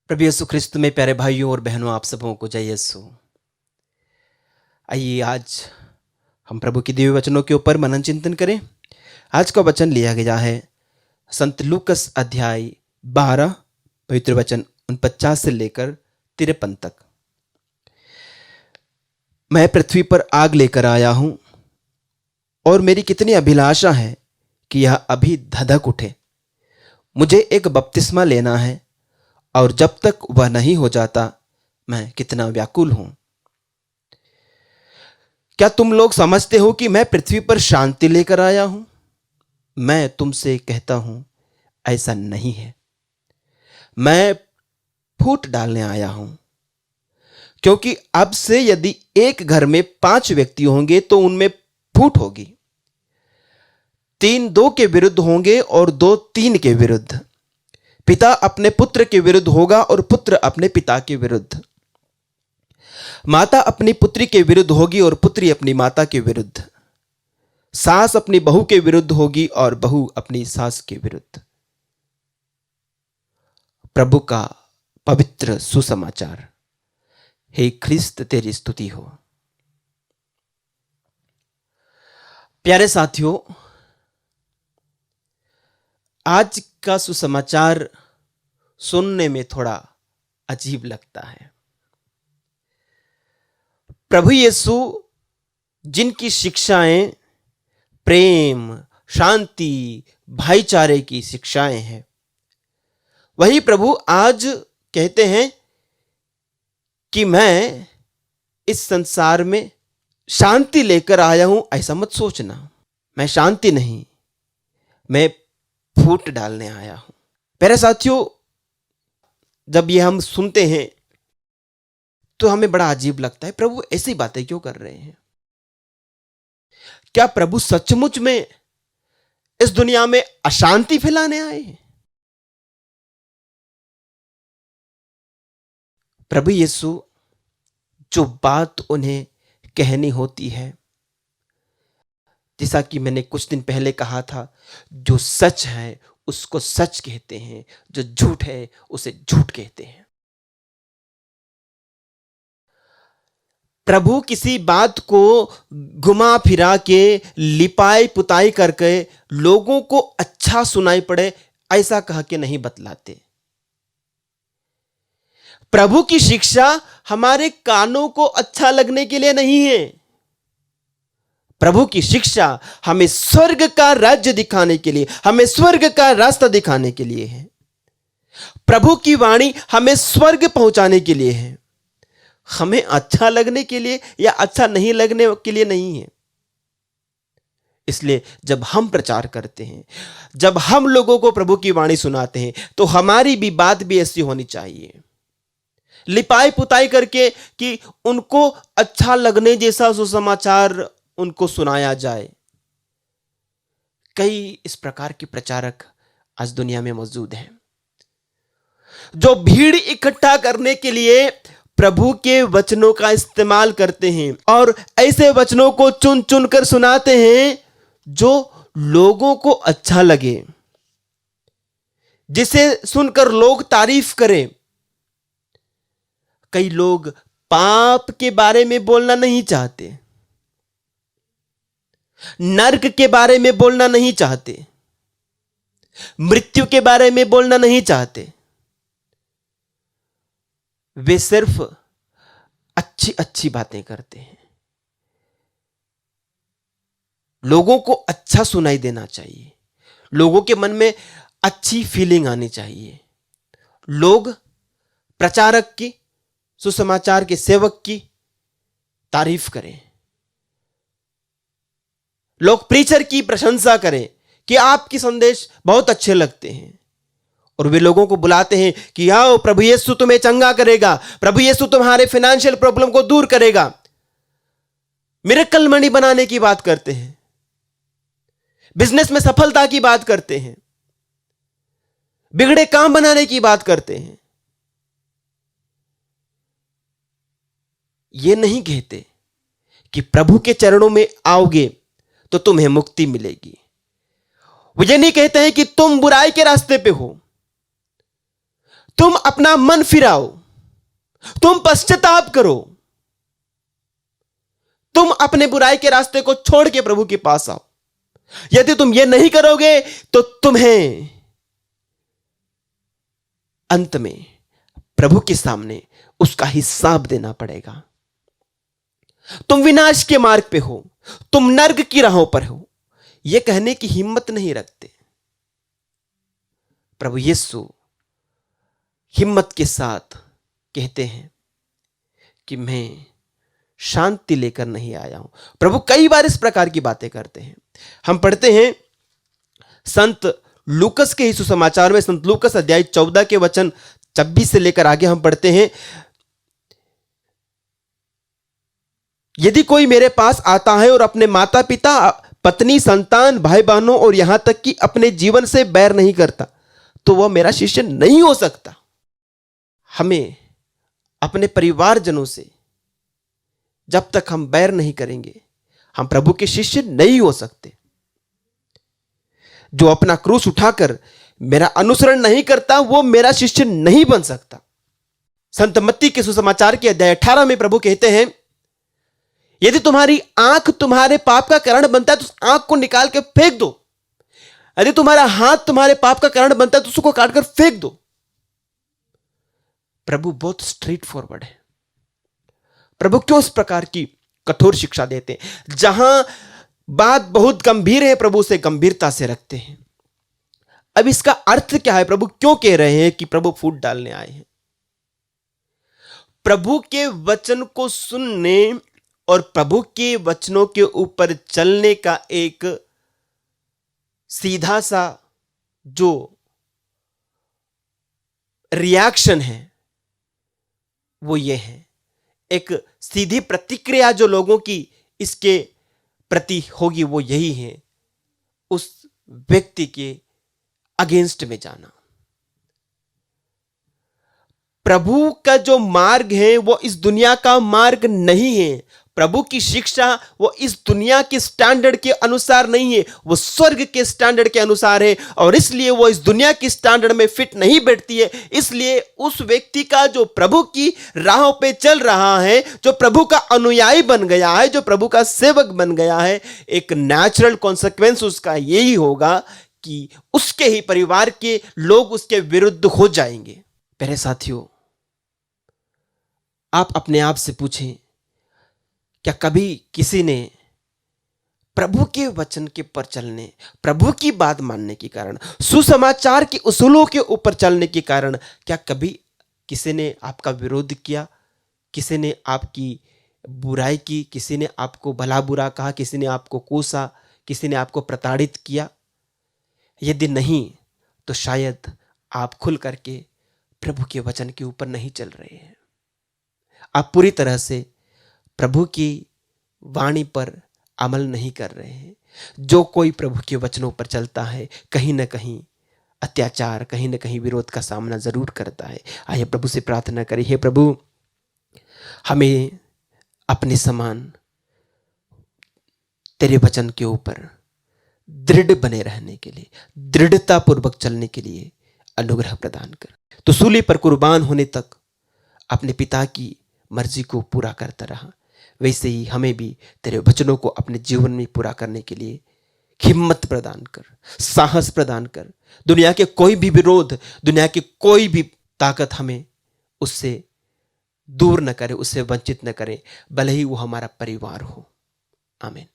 प्रभु यीशु ख्रिस्त में प्यारे भाइयों और बहनों, आप सबों को जय यीशु। आइए आज हम प्रभु की दिव्य वचनों के ऊपर मनन चिंतन करें। आज का वचन लिया गया है संत लूकस अध्याय 12 पवित्र वचन 49 से लेकर 53 तक। मैं पृथ्वी पर आग लेकर आया हूं और मेरी कितनी अभिलाषा है कि यह अभी धधक उठे। मुझे एक बपतिस्मा लेना है और जब तक वह नहीं हो जाता मैं कितना व्याकुल हूं। क्या तुम लोग समझते हो कि मैं पृथ्वी पर शांति लेकर आया हूं? मैं तुमसे कहता हूं ऐसा नहीं है, मैं फूट डालने आया हूं। क्योंकि अब से यदि एक घर में 5 व्यक्ति होंगे तो उनमें फूट होगी। 3 2 के विरुद्ध होंगे और 2 3 के विरुद्ध। पिता अपने पुत्र के विरुद्ध होगा और पुत्र अपने पिता के विरुद्ध। माता अपनी पुत्री के विरुद्ध होगी और पुत्री अपनी माता के विरुद्ध। सास अपनी बहू के विरुद्ध होगी और बहू अपनी सास के विरुद्ध। प्रभु का पवित्र सुसमाचार। हे ख्रिस्त, तेरी स्तुति हो। प्यारे साथियों, आज का सुसमाचार सुनने में थोड़ा अजीब लगता है। प्रभु यीशु जिनकी शिक्षाएं प्रेम, शांति, भाईचारे की शिक्षाएं हैं, वही प्रभु आज कहते हैं कि मैं इस संसार में शांति लेकर आया हूं। ऐसा मत सोचना, मैं शांति नहीं, मैं फूट डालने आया हूं। प्यारे साथियों, जब ये हम सुनते हैं तो हमें बड़ा अजीब लगता है। प्रभु ऐसी बातें क्यों कर रहे हैं? क्या प्रभु सचमुच में इस दुनिया में अशांति फैलाने आए हैं? प्रभु यीशु जो बात उन्हें कहनी होती है, जैसा कि मैंने कुछ दिन पहले कहा था, जो सच है उसको सच कहते हैं, जो झूठ है उसे झूठ कहते हैं। प्रभु किसी बात को घुमा फिरा के, लिपाई पुताई करके लोगों को अच्छा सुनाई पड़े ऐसा कह के नहीं बतलाते। प्रभु की शिक्षा हमारे कानों को अच्छा लगने के लिए नहीं है। प्रभु की शिक्षा हमें स्वर्ग का राज्य दिखाने के लिए, हमें स्वर्ग का रास्ता दिखाने के लिए है। प्रभु की वाणी हमें स्वर्ग पहुंचाने के लिए है, हमें अच्छा लगने के लिए या अच्छा नहीं लगने के लिए नहीं है। इसलिए जब हम प्रचार करते हैं, जब हम लोगों को प्रभु की वाणी सुनाते हैं, तो हमारी भी बात भी ऐसी होनी चाहिए, लिपाई पुताई करके कि उनको अच्छा लगने जैसा सुसमाचार उनको सुनाया जाए। कई इस प्रकार के प्रचारक आज दुनिया में मौजूद हैं, जो भीड़ इकट्ठा करने के लिए प्रभु के वचनों का इस्तेमाल करते हैं और ऐसे वचनों को चुन चुन कर सुनाते हैं जो लोगों को अच्छा लगे, जिसे सुनकर लोग तारीफ करें। कई लोग पाप के बारे में बोलना नहीं चाहते, नरक के बारे में बोलना नहीं चाहते, मृत्यु के बारे में बोलना नहीं चाहते। वे सिर्फ अच्छी अच्छी बातें करते हैं। लोगों को अच्छा सुनाई देना चाहिए, लोगों के मन में अच्छी फीलिंग आनी चाहिए। लोग प्रचारक की, सुसमाचार के सेवक की तारीफ करें, लोग प्रीचर की प्रशंसा करें कि आपके संदेश बहुत अच्छे लगते हैं, और वे लोगों को बुलाते हैं कि आओ, प्रभु यीशु तुम्हें चंगा करेगा, प्रभु यीशु तुम्हारे फाइनेंशियल प्रॉब्लम को दूर करेगा। मिरेकल मनी बनाने की बात करते हैं, बिजनेस में सफलता की बात करते हैं, बिगड़े काम बनाने की बात करते हैं। ये नहीं कहते कि प्रभु के चरणों में आओगे तो तुम्हें मुक्ति मिलेगी। वो ये नहीं कहते हैं कि तुम बुराई के रास्ते पे हो तुम अपना मन फिराओ, तुम पश्चाताप करो, तुम अपने बुराई के रास्ते को छोड़ के प्रभु के पास आओ। यदि तुम यह नहीं करोगे तो तुम्हें अंत में प्रभु के सामने उसका हिसाब देना पड़ेगा। तुम विनाश के मार्ग पे हो, तुम नर्क की राहों पर हो, यह कहने की हिम्मत नहीं रखते। प्रभु यीशु हिम्मत के साथ कहते हैं कि मैं शांति लेकर नहीं आया हूं। प्रभु कई बार इस प्रकार की बातें करते हैं। हम पढ़ते हैं संत लूकस के सुसमाचार में, संत लूकस अध्याय 14 के वचन 26 से लेकर आगे हम पढ़ते हैं, यदि कोई मेरे पास आता है और अपने माता पिता, पत्नी, संतान, भाई बहनों और यहां तक कि अपने जीवन से बैर नहीं करता तो वह मेरा शिष्य नहीं हो सकता। हमें अपने परिवारजनों से जब तक हम बैर नहीं करेंगे, हम प्रभु के शिष्य नहीं हो सकते। जो अपना क्रूस उठाकर मेरा अनुसरण नहीं करता वो मेरा शिष्य नहीं बन सकता। संत मत्ती के सुसमाचार के अध्याय 18 में प्रभु कहते हैं, यदि तुम्हारी आंख तुम्हारे पाप का कारण बनता है तो उस आंख को निकाल के फेंक दो। यदि तुम्हारा हाथ तुम्हारे पाप का कारण बनता है तो उसको काटकर फेंक दो। प्रभु बहुत स्ट्रेट फॉरवर्ड है। प्रभु क्यों इस प्रकार की कठोर शिक्षा देते हैं? जहां बात बहुत गंभीर है प्रभु से गंभीरता से रखते हैं। अब इसका अर्थ क्या है? प्रभु क्यों कह रहे हैं कि प्रभु फूट डालने आए हैं? प्रभु के वचन को सुनने और प्रभु के वचनों के ऊपर चलने का एक सीधा सा जो रिएक्शन है वो ये है, एक सीधी प्रतिक्रिया जो लोगों की इसके प्रति होगी वो यही है, उस व्यक्ति के अगेंस्ट में जाना। प्रभु का जो मार्ग है वो इस दुनिया का मार्ग नहीं है। प्रभु की शिक्षा वो इस दुनिया के स्टैंडर्ड के अनुसार नहीं है, वो स्वर्ग के स्टैंडर्ड के अनुसार है, और इसलिए वो इस दुनिया की स्टैंडर्ड में फिट नहीं बैठती है। इसलिए उस व्यक्ति का जो प्रभु की राहों पे चल रहा है, जो प्रभु का अनुयायी बन गया है, जो प्रभु का सेवक बन गया है, एक नेचुरल कॉन्सिक्वेंस उसका यही होगा कि उसके ही परिवार के लोग उसके विरुद्ध हो जाएंगे। प्यारे साथियों, आप अपने आप से पूछें, क्या कभी किसी ने प्रभु के वचन के पर चलने, प्रभु की बात मानने के कारण, सुसमाचार के उसूलों के ऊपर चलने के कारण, क्या कभी किसी ने आपका विरोध किया? किसी ने आपकी बुराई की? किसी ने आपको भला बुरा कहा? किसी ने आपको कोसा? किसी ने आपको प्रताड़ित किया? यदि नहीं तो शायद आप खुल करके प्रभु के वचन के ऊपर नहीं चल रहे हैं। आप पूरी तरह से प्रभु की वाणी पर अमल नहीं कर रहे हैं। जो कोई प्रभु के वचनों पर चलता है कहीं ना कहीं अत्याचार, कहीं ना कहीं विरोध का सामना जरूर करता है। आइए प्रभु से प्रार्थना करें, हे प्रभु हमें अपने समान तेरे वचन के ऊपर दृढ़ बने रहने के लिए, दृढ़ता पूर्वक चलने के लिए अनुग्रह प्रदान कर। तो सूली पर कुर्बान होने तक अपने पिता की मर्जी को पूरा करता रहा, वैसे ही हमें भी तेरे वचनों को अपने जीवन में पूरा करने के लिए हिम्मत प्रदान कर, साहस प्रदान कर। दुनिया के कोई भी विरोध, दुनिया की कोई भी ताकत हमें उससे दूर न करे, उससे वंचित न करे, भले ही वो हमारा परिवार हो। आमीन।